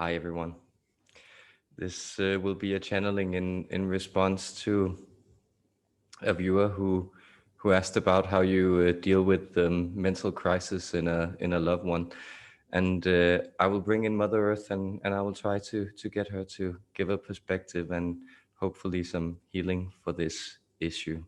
Hi, everyone. This will be a channeling in response to a viewer who asked about how you deal with mental crisis in a loved one, and I will bring in Mother Earth and I will try to get her to give a perspective and hopefully some healing for this issue.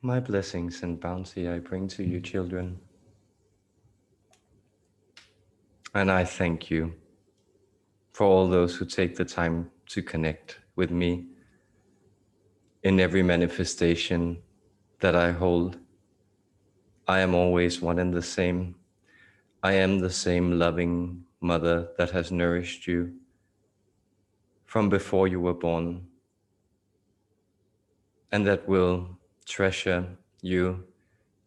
My blessings and bounty I bring to you, children, and I thank you for all those who take the time to connect with me in every manifestation that I hold. I am always one and the same. I am the same loving mother that has nourished you from before you were born, and that will treasure you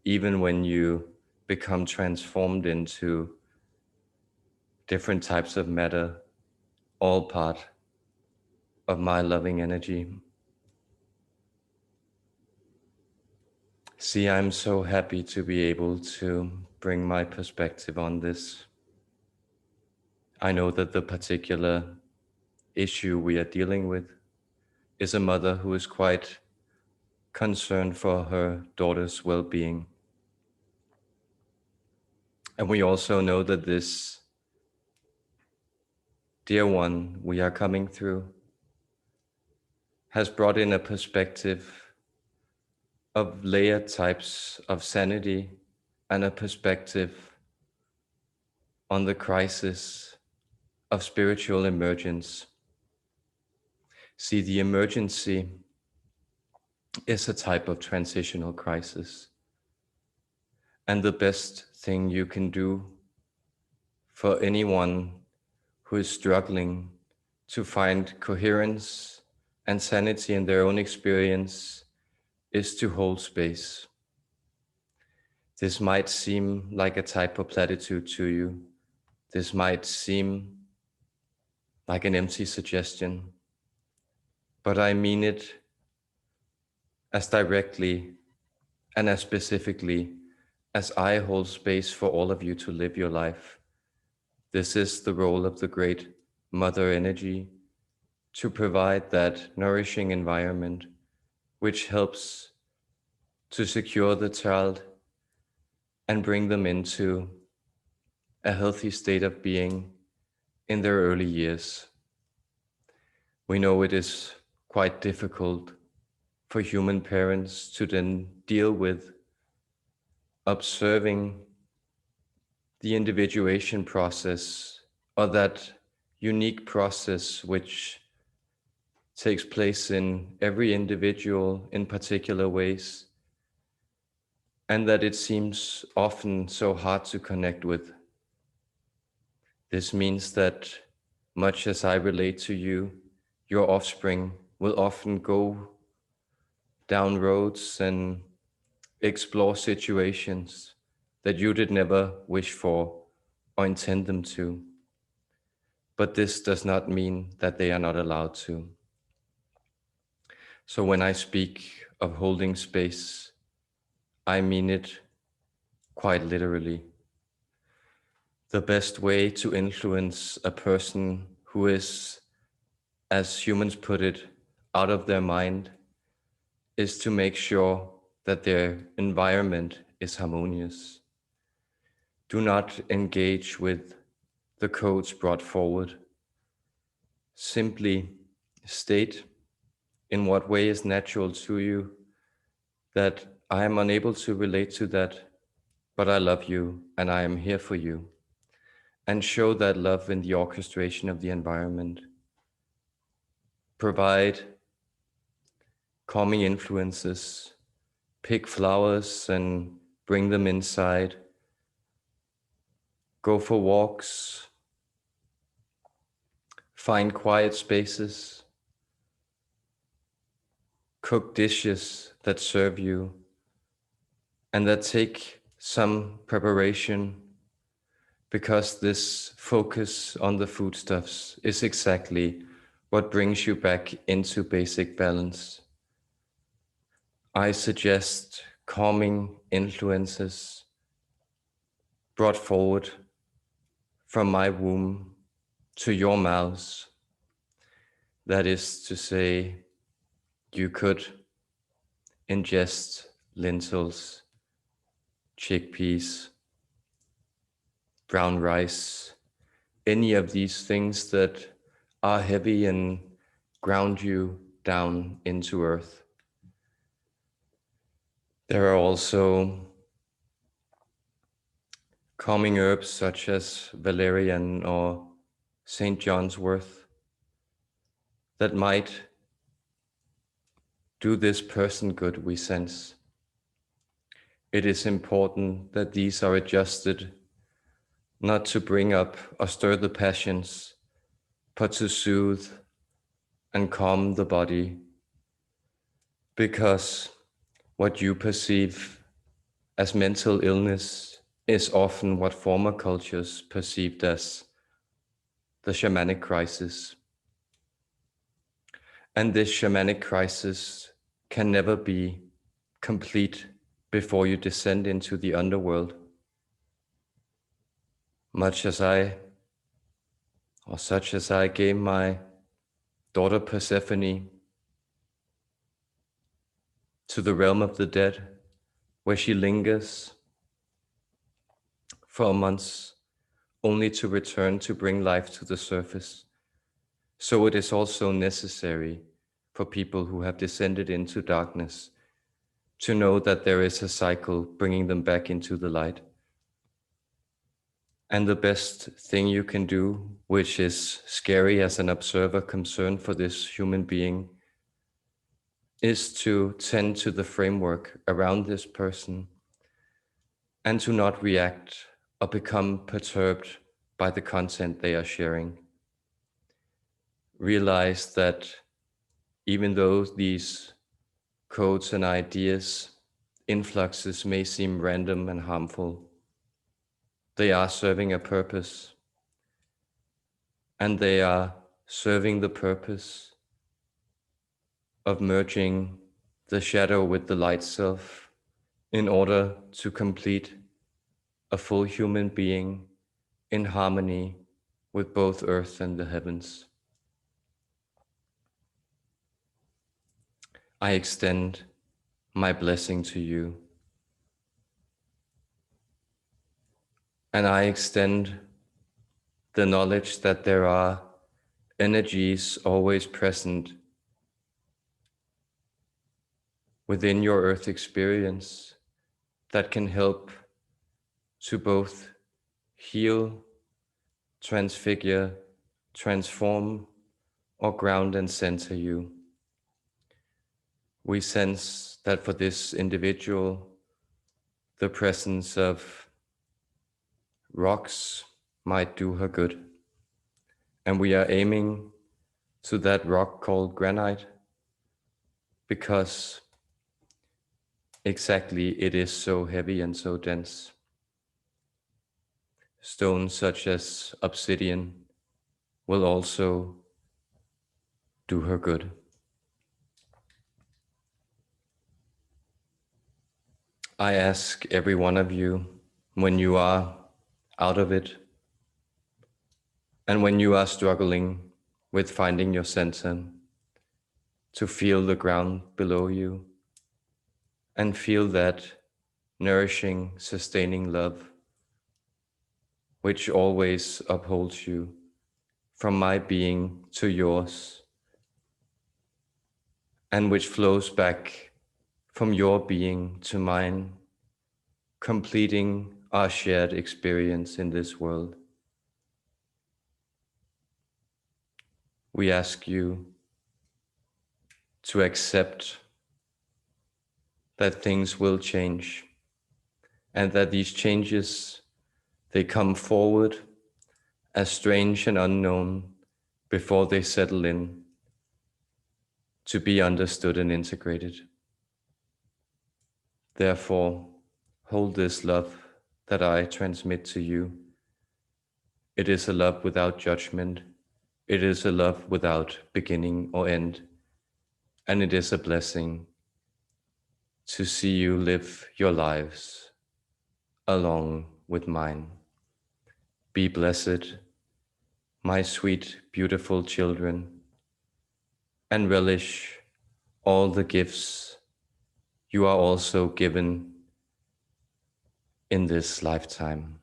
even when you become transformed into different types of matter, all part of my loving energy. See, I'm so happy to be able to bring my perspective on this. I know that the particular issue we are dealing with is a mother who is quite concerned for her daughter's well-being. And we also know that this dear one we are coming through has brought in a perspective of layered types of sanity and a perspective on the crisis of spiritual emergence. See, the emergency is a type of transitional crisis. And the best thing you can do for anyone who is struggling to find coherence and sanity in their own experience is to hold space. This might seem like a type of platitude to you. This might seem like an empty suggestion, but I mean it as directly and as specifically as I hold space for all of you to live your life. This is the role of the great mother energy, to provide that nourishing environment which helps to secure the child and bring them into a healthy state of being in their early years. We know it is quite difficult for human parents to then deal with observing the individuation process, or that unique process which takes place in every individual in particular ways, and that it seems often so hard to connect with. This means that much as I relate to you, your offspring will often go down roads and explore situations that you did never wish for or intend them to. But this does not mean that they are not allowed to. So when I speak of holding space, I mean it quite literally. The best way to influence a person who is, as humans put it, out of their mind is to make sure that their environment is harmonious. Do not engage with the codes brought forward. Simply state in what way is natural to you, that I am unable to relate to that, but I love you and I am here for you. And show that love in the orchestration of the environment. Provide calming influences pick flowers and bring them inside, go for walks, find quiet spaces, cook dishes that serve you and that take some preparation, because this focus on the foodstuffs is exactly what brings you back into basic balance. I suggest calming influences brought forward from my womb to your mouths. That is to say, you could ingest lentils, chickpeas, brown rice, any of these things that are heavy and ground you down into earth. There are also calming herbs such as valerian or St. John's wort that might do this person good, we sense. It is important that these are adjusted not to bring up or stir the passions, but to soothe and calm the body, because what you perceive as mental illness is often what former cultures perceived as the shamanic crisis. And this shamanic crisis can never be complete before you descend into the underworld. Much as I, or such as I gave my daughter Persephone to the realm of the dead, where she lingers for months only to return to bring life to the surface. So it is also necessary for people who have descended into darkness to know that there is a cycle bringing them back into the light. And the best thing you can do, which is scary as an observer concerned for this human being, is to tend to the framework around this person and to not react or become perturbed by the content they are sharing. Realize that even though these codes and ideas, influxes may seem random and harmful, they are serving a purpose, and they are serving the purpose of merging the shadow with the light self in order to complete a full human being in harmony with both earth and the heavens. I extend my blessing to you, and I extend the knowledge that there are energies always present within your earth experience that can help to both heal, transfigure, transform, or ground and center you. We sense that for this individual, the presence of rocks might do her good. And we are aiming to that rock called granite because exactly it is so heavy and so dense. Stones such as obsidian will also do her good. I ask every one of you, when you are out of it, and when you are struggling with finding your center, to feel the ground below you and feel that nourishing, sustaining love, which always upholds you from my being to yours, and which flows back from your being to mine, completing our shared experience in this world. We ask you to accept that things will change, and that these changes, they come forward as strange and unknown before they settle in to be understood and integrated. Therefore, hold this love that I transmit to you. It is a love without judgment. It is a love without beginning or end. And it is a blessing to see you live your lives along with mine. Be blessed, my sweet, beautiful children, and relish all the gifts you are also given in this lifetime.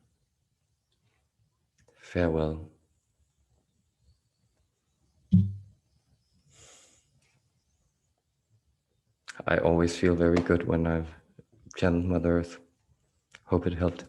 Farewell. I always feel very good when I've channeled Mother Earth. Hope it helped.